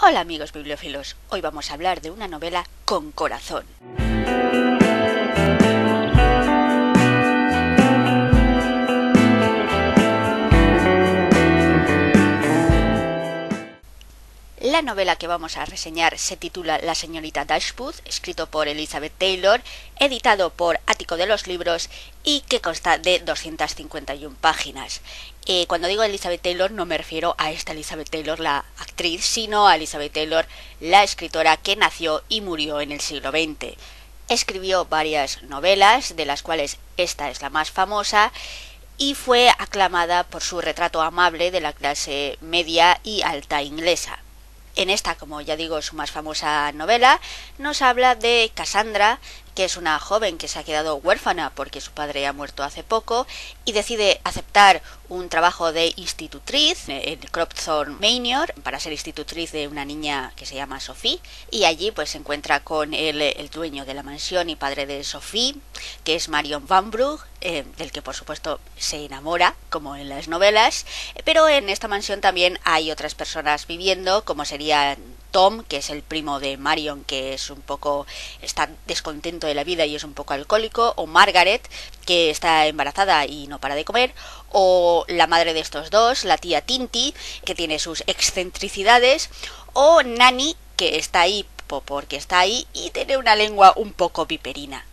Hola amigos bibliófilos, hoy vamos a hablar de una novela con corazón. La novela que vamos a reseñar se titula La señorita Dashwood, escrito por Elizabeth Taylor, editado por Ático de los Libros y que consta de 251 páginas. Cuando digo Elizabeth Taylor no me refiero a esta Elizabeth Taylor, la actriz, sino a Elizabeth Taylor, la escritora que nació y murió en el siglo XX. Escribió varias novelas, de las cuales esta es la más famosa, y fue aclamada por su retrato amable de la clase media y alta inglesa. En esta, como ya digo, su más famosa novela, nos habla de Cassandra, que es una joven que se ha quedado huérfana porque su padre ha muerto hace poco y decide aceptar un trabajo de institutriz en Cropthorne Manor para ser institutriz de una niña que se llama Sophie, y allí pues se encuentra con el dueño de la mansión y padre de Sophie, que es Marion Vanbrugh, del que por supuesto se enamora, como en las novelas, pero en esta mansión también hay otras personas viviendo, como sería Tom, que es el primo de Marion, que es un poco, está descontento de la vida y es un poco alcohólico, o Margaret, que está embarazada y no para de comer, o la madre de estos dos, la tía Tinty, que tiene sus excentricidades, o Nanny, que está ahí porque está ahí y tiene una lengua un poco viperina.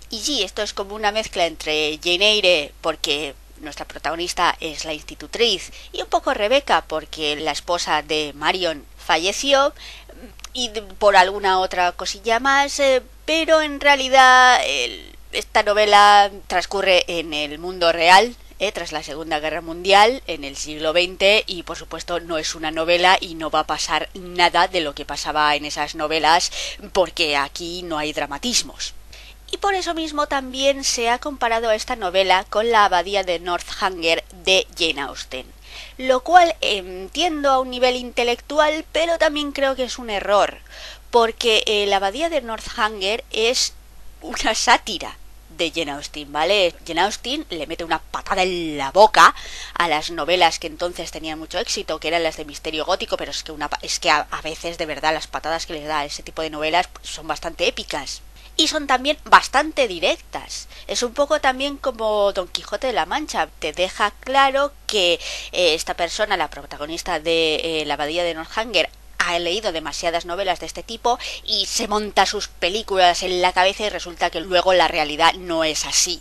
Y sí, esto es como una mezcla entre Jane Eyre, porque nuestra protagonista es la institutriz, y un poco Rebecca, porque la esposa de Marion falleció, y por alguna otra cosilla más, pero en realidad esta novela transcurre en el mundo real, tras la Segunda Guerra Mundial, en el siglo XX, y por supuesto no es una novela y no va a pasar nada de lo que pasaba en esas novelas, porque aquí no hay dramatismos. Y por eso mismo también se ha comparado a esta novela con la Abadía de Northanger de Jane Austen, lo cual entiendo a un nivel intelectual, pero también creo que es un error, porque la Abadía de Northanger es una sátira de Jane Austen, ¿vale? Jane Austen le mete una patada en la boca a las novelas que entonces tenían mucho éxito, que eran las de misterio gótico, pero es que a veces de verdad las patadas que les da a ese tipo de novelas son bastante épicas. Y son también bastante directas. Es un poco también como Don Quijote de la Mancha. Te deja claro que esta persona, la protagonista de la Abadía de Northanger, ha leído demasiadas novelas de este tipo y se monta sus películas en la cabeza y resulta que luego la realidad no es así.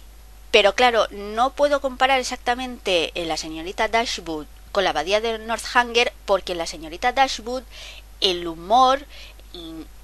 Pero claro, no puedo comparar exactamente la señorita Dashwood con la Abadía de Northanger, porque la señorita Dashwood, el humor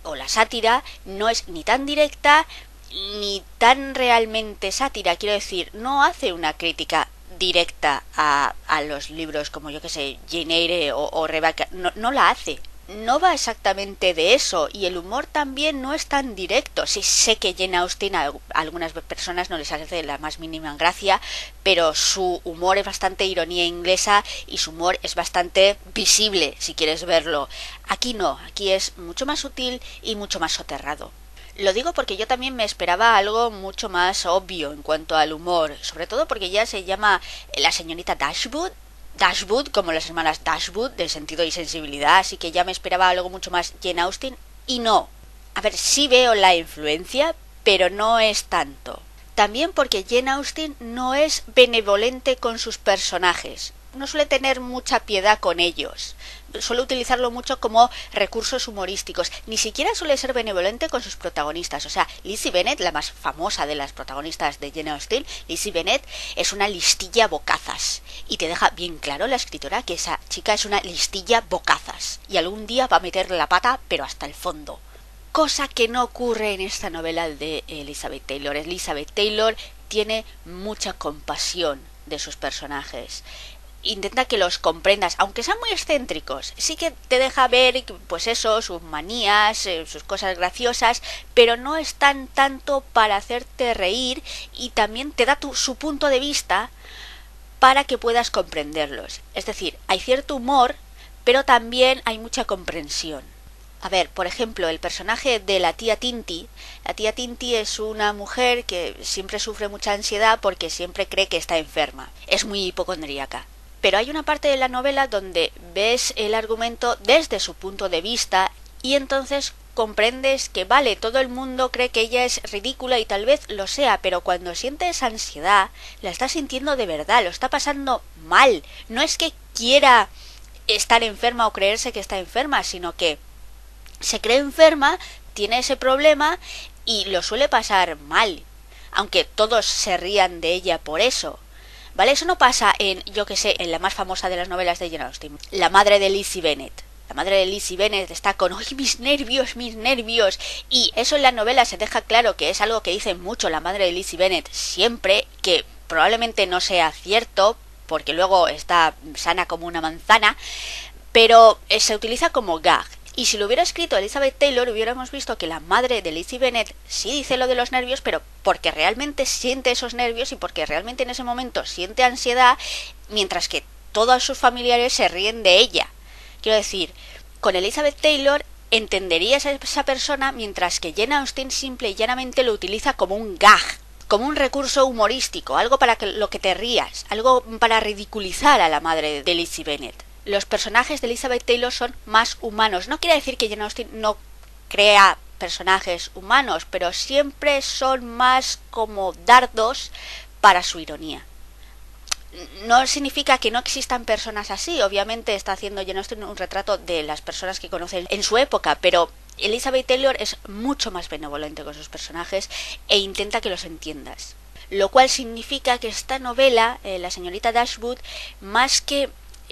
o la sátira no es ni tan directa ni tan realmente sátira. Quiero decir, no hace una crítica directa a los libros como yo que sé, Jane Eyre o Rebecca, no la hace. No va exactamente de eso, y el humor también no es tan directo. Sí, sé que Jane Austen a algunas personas no les hace la más mínima gracia, pero su humor es bastante ironía inglesa y su humor es bastante visible, si quieres verlo. Aquí no, aquí es mucho más sutil y mucho más soterrado. Lo digo porque yo también me esperaba algo mucho más obvio en cuanto al humor, sobre todo porque ya se llama la señorita Dashwood, como las hermanas Dashwood, de sentido y sensibilidad, así que ya me esperaba algo mucho más Jane Austen, y no. A ver, sí veo la influencia, pero no es tanto. También porque Jane Austen no es benevolente con sus personajes, no suele tener mucha piedad con ellos, suele utilizarlo mucho como recursos humorísticos, ni siquiera suele ser benevolente con sus protagonistas. O sea, Lizzie Bennet, la más famosa de las protagonistas de Jane Austen, Lizzie Bennet es una listilla bocazas, y te deja bien claro la escritora que esa chica es una listilla bocazas, y algún día va a meter la pata, pero hasta el fondo. Cosa que no ocurre en esta novela de Elizabeth Taylor. Elizabeth Taylor tiene mucha compasión de sus personajes. Intenta que los comprendas, aunque sean muy excéntricos. Sí que te deja ver, pues eso, sus manías, sus cosas graciosas, pero no están tanto para hacerte reír, y también te da su punto de vista para que puedas comprenderlos. Es decir, hay cierto humor, pero también hay mucha comprensión. A ver, por ejemplo, el personaje de la tía Tinty. La tía Tinty es una mujer que siempre sufre mucha ansiedad porque siempre cree que está enferma. Es muy hipocondríaca. pero hay una parte de la novela donde ves el argumento desde su punto de vista y entonces comprendes que vale, todo el mundo cree que ella es ridícula y tal vez lo sea, pero cuando siente esa ansiedad, la está sintiendo de verdad, lo está pasando mal. No es que quiera estar enferma o creerse que está enferma, sino que se cree enferma, tiene ese problema y lo suele pasar mal, aunque todos se rían de ella por eso. ¿Vale? Eso no pasa en, yo que sé, en la más famosa de las novelas de Jane Austen, la madre de Lizzie Bennet. La madre de Lizzie Bennet está con ¡ay, mis nervios, mis nervios! Y eso en la novela se deja claro que es algo que dice mucho la madre de Lizzie Bennet siempre, que probablemente no sea cierto, porque luego está sana como una manzana, pero se utiliza como gag. Y si lo hubiera escrito Elizabeth Taylor, hubiéramos visto que la madre de Lizzie Bennet sí dice lo de los nervios, pero porque realmente siente esos nervios y porque realmente en ese momento siente ansiedad, mientras que todos sus familiares se ríen de ella. Quiero decir, con Elizabeth Taylor entenderías a esa persona, mientras que Jane Austen simple y llanamente lo utiliza como un gag, como un recurso humorístico, algo para lo que te rías, algo para ridiculizar a la madre de Lizzie Bennet. Los personajes de Elizabeth Taylor son más humanos. No quiere decir que Jane Austen no crea personajes humanos, pero siempre son más como dardos para su ironía. No significa que no existan personas así. Obviamente está haciendo Jane Austen un retrato de las personas que conocen en su época, pero Elizabeth Taylor es mucho más benevolente con sus personajes e intenta que los entiendas. Lo cual significa que esta novela, La señorita Dashwood, más que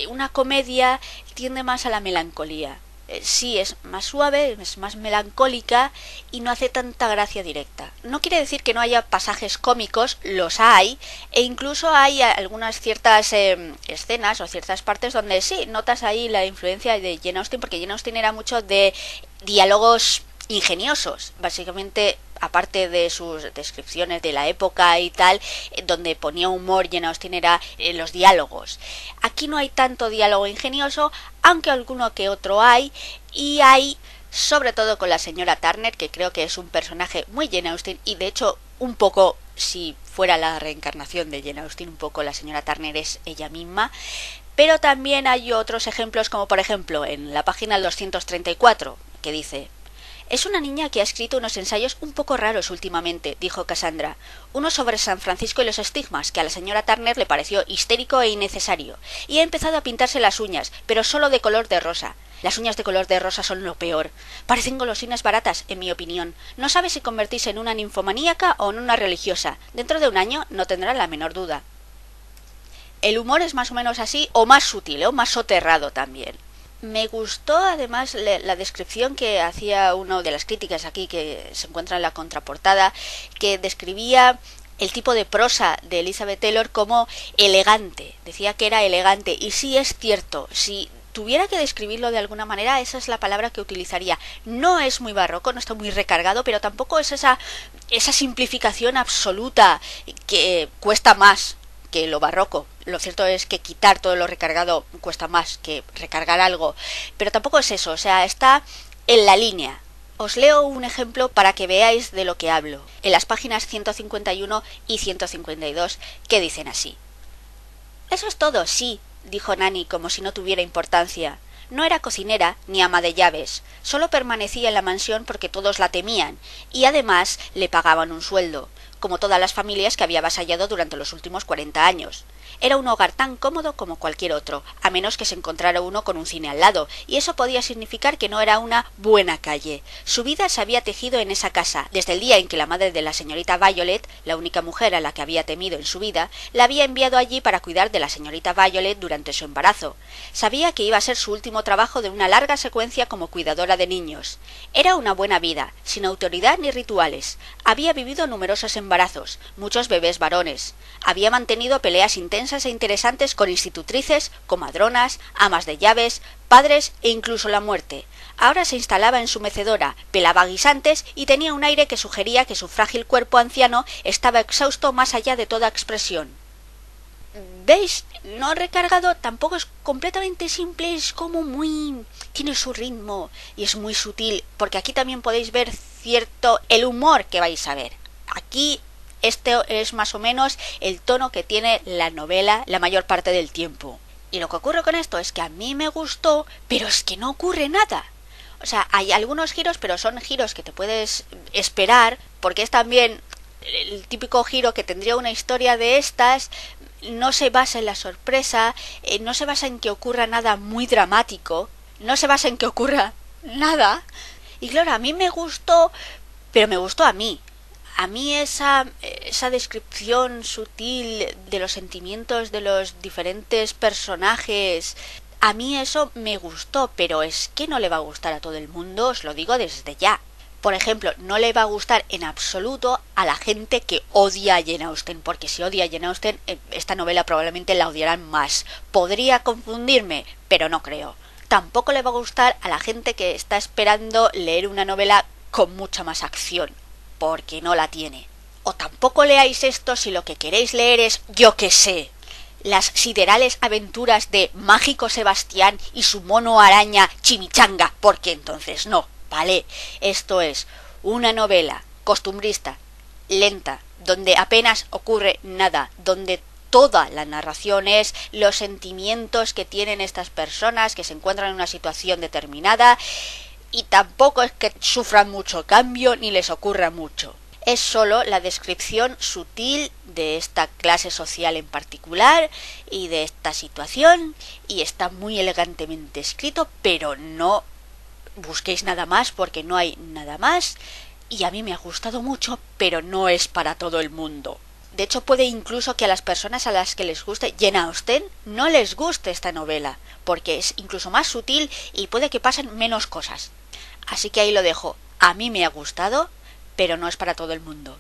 una comedia, tiende más a la melancolía. Sí, es más suave, es más melancólica y no hace tanta gracia directa. No quiere decir que no haya pasajes cómicos, los hay, e incluso hay algunas ciertas escenas o ciertas partes donde sí, notas ahí la influencia de Jane Austen, porque Jane Austen era mucho de diálogos ingeniosos, básicamente, aparte de sus descripciones de la época y tal, donde ponía humor Jane Austen era los diálogos. Aquí no hay tanto diálogo ingenioso, aunque alguno que otro hay, y hay sobre todo con la señora Turner, que creo que es un personaje muy Jane Austen, y de hecho un poco, si fuera la reencarnación de Jane Austen, un poco la señora Turner es ella misma. Pero también hay otros ejemplos, como por ejemplo en la página 234, que dice: «Es una niña que ha escrito unos ensayos un poco raros últimamente», dijo Cassandra. «Uno sobre San Francisco y los estigmas, que a la señora Turner le pareció histérico e innecesario. Y ha empezado a pintarse las uñas, pero solo de color de rosa. Las uñas de color de rosa son lo peor. Parecen golosinas baratas, en mi opinión. No sabe si convertirse en una ninfomaníaca o en una religiosa. Dentro de un año no tendrá la menor duda». El humor es más o menos así, o más sutil, o más soterrado también. Me gustó además la descripción que hacía uno de las críticas aquí, que se encuentra en la contraportada, que describía el tipo de prosa de Elizabeth Taylor como elegante. Decía que era elegante, y sí es cierto, si tuviera que describirlo de alguna manera, esa es la palabra que utilizaría. No es muy barroco, no está muy recargado, pero tampoco es esa simplificación absoluta que cuesta más que lo barroco. Lo cierto es que quitar todo lo recargado cuesta más que recargar algo, pero tampoco es eso, o sea, está en la línea. Os leo un ejemplo para que veáis de lo que hablo, en las páginas 151 y 152, que dicen así: «Eso es todo, sí», dijo Nanny como si no tuviera importancia. No era cocinera ni ama de llaves, solo permanecía en la mansión porque todos la temían, y además le pagaban un sueldo, como todas las familias que había avasallado durante los últimos 40 años. Era un hogar tan cómodo como cualquier otro, a menos que se encontrara uno con un cine al lado, y eso podía significar que no era una buena calle. Su vida se había tejido en esa casa, desde el día en que la madre de la señorita Violet, la única mujer a la que había temido en su vida, la había enviado allí para cuidar de la señorita Violet durante su embarazo. Sabía que iba a ser su último trabajo de una larga secuencia como cuidadora de niños. Era una buena vida, sin autoridad ni rituales. Había vivido numerosos embarazos, muchos bebés varones. Había mantenido peleas intensas e interesantes con institutrices, comadronas, amas de llaves, padres e incluso la muerte. Ahora se instalaba en su mecedora, pelaba guisantes y tenía un aire que sugería que su frágil cuerpo anciano estaba exhausto más allá de toda expresión. ¿Veis? No recargado, tampoco es completamente simple, es como muy... tiene su ritmo y es muy sutil, porque aquí también podéis ver cierto el humor que vais a ver. Aquí este es más o menos el tono que tiene la novela la mayor parte del tiempo. Y lo que ocurre con esto es que a mí me gustó, pero es que no ocurre nada. O sea, hay algunos giros, pero son giros que te puedes esperar, porque es también el típico giro que tendría una historia de estas. No se basa en la sorpresa, no se basa en que ocurra nada muy dramático, no se basa en que ocurra nada. Y claro, a mí me gustó, pero me gustó a mí. A mí esa descripción sutil de los sentimientos de los diferentes personajes, a mí eso me gustó, pero es que no le va a gustar a todo el mundo, os lo digo desde ya. Por ejemplo, no le va a gustar en absoluto a la gente que odia a Jane Austen, porque si odia a Jane Austen, esta novela probablemente la odiarán más. Podría confundirme, pero no creo. Tampoco le va a gustar a la gente que está esperando leer una novela con mucha más acción, porque no la tiene. O tampoco leáis esto si lo que queréis leer es, yo qué sé, las siderales aventuras de Mágico Sebastián y su mono araña Chimichanga, porque entonces no, ¿vale? Esto es una novela costumbrista, lenta, donde apenas ocurre nada, donde toda la narración es los sentimientos que tienen estas personas que se encuentran en una situación determinada, y tampoco es que sufran mucho cambio ni les ocurra mucho. Es solo la descripción sutil de esta clase social en particular y de esta situación, y está muy elegantemente escrito, pero no busquéis nada más porque no hay nada más, y a mí me ha gustado mucho, pero no es para todo el mundo. De hecho, puede incluso que a las personas a las que les guste Jane Austen no les guste esta novela, porque es incluso más sutil y puede que pasen menos cosas. Así que ahí lo dejo. A mí me ha gustado, pero no es para todo el mundo.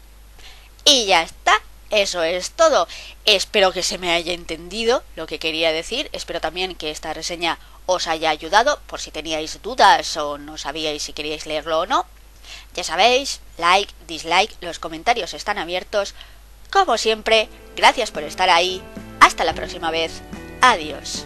Y ya está, eso es todo. Espero que se me haya entendido lo que quería decir. Espero también que esta reseña os haya ayudado, por si teníais dudas o no sabíais si queríais leerlo o no. Ya sabéis, like, dislike, los comentarios están abiertos. Como siempre, gracias por estar ahí. Hasta la próxima vez. Adiós.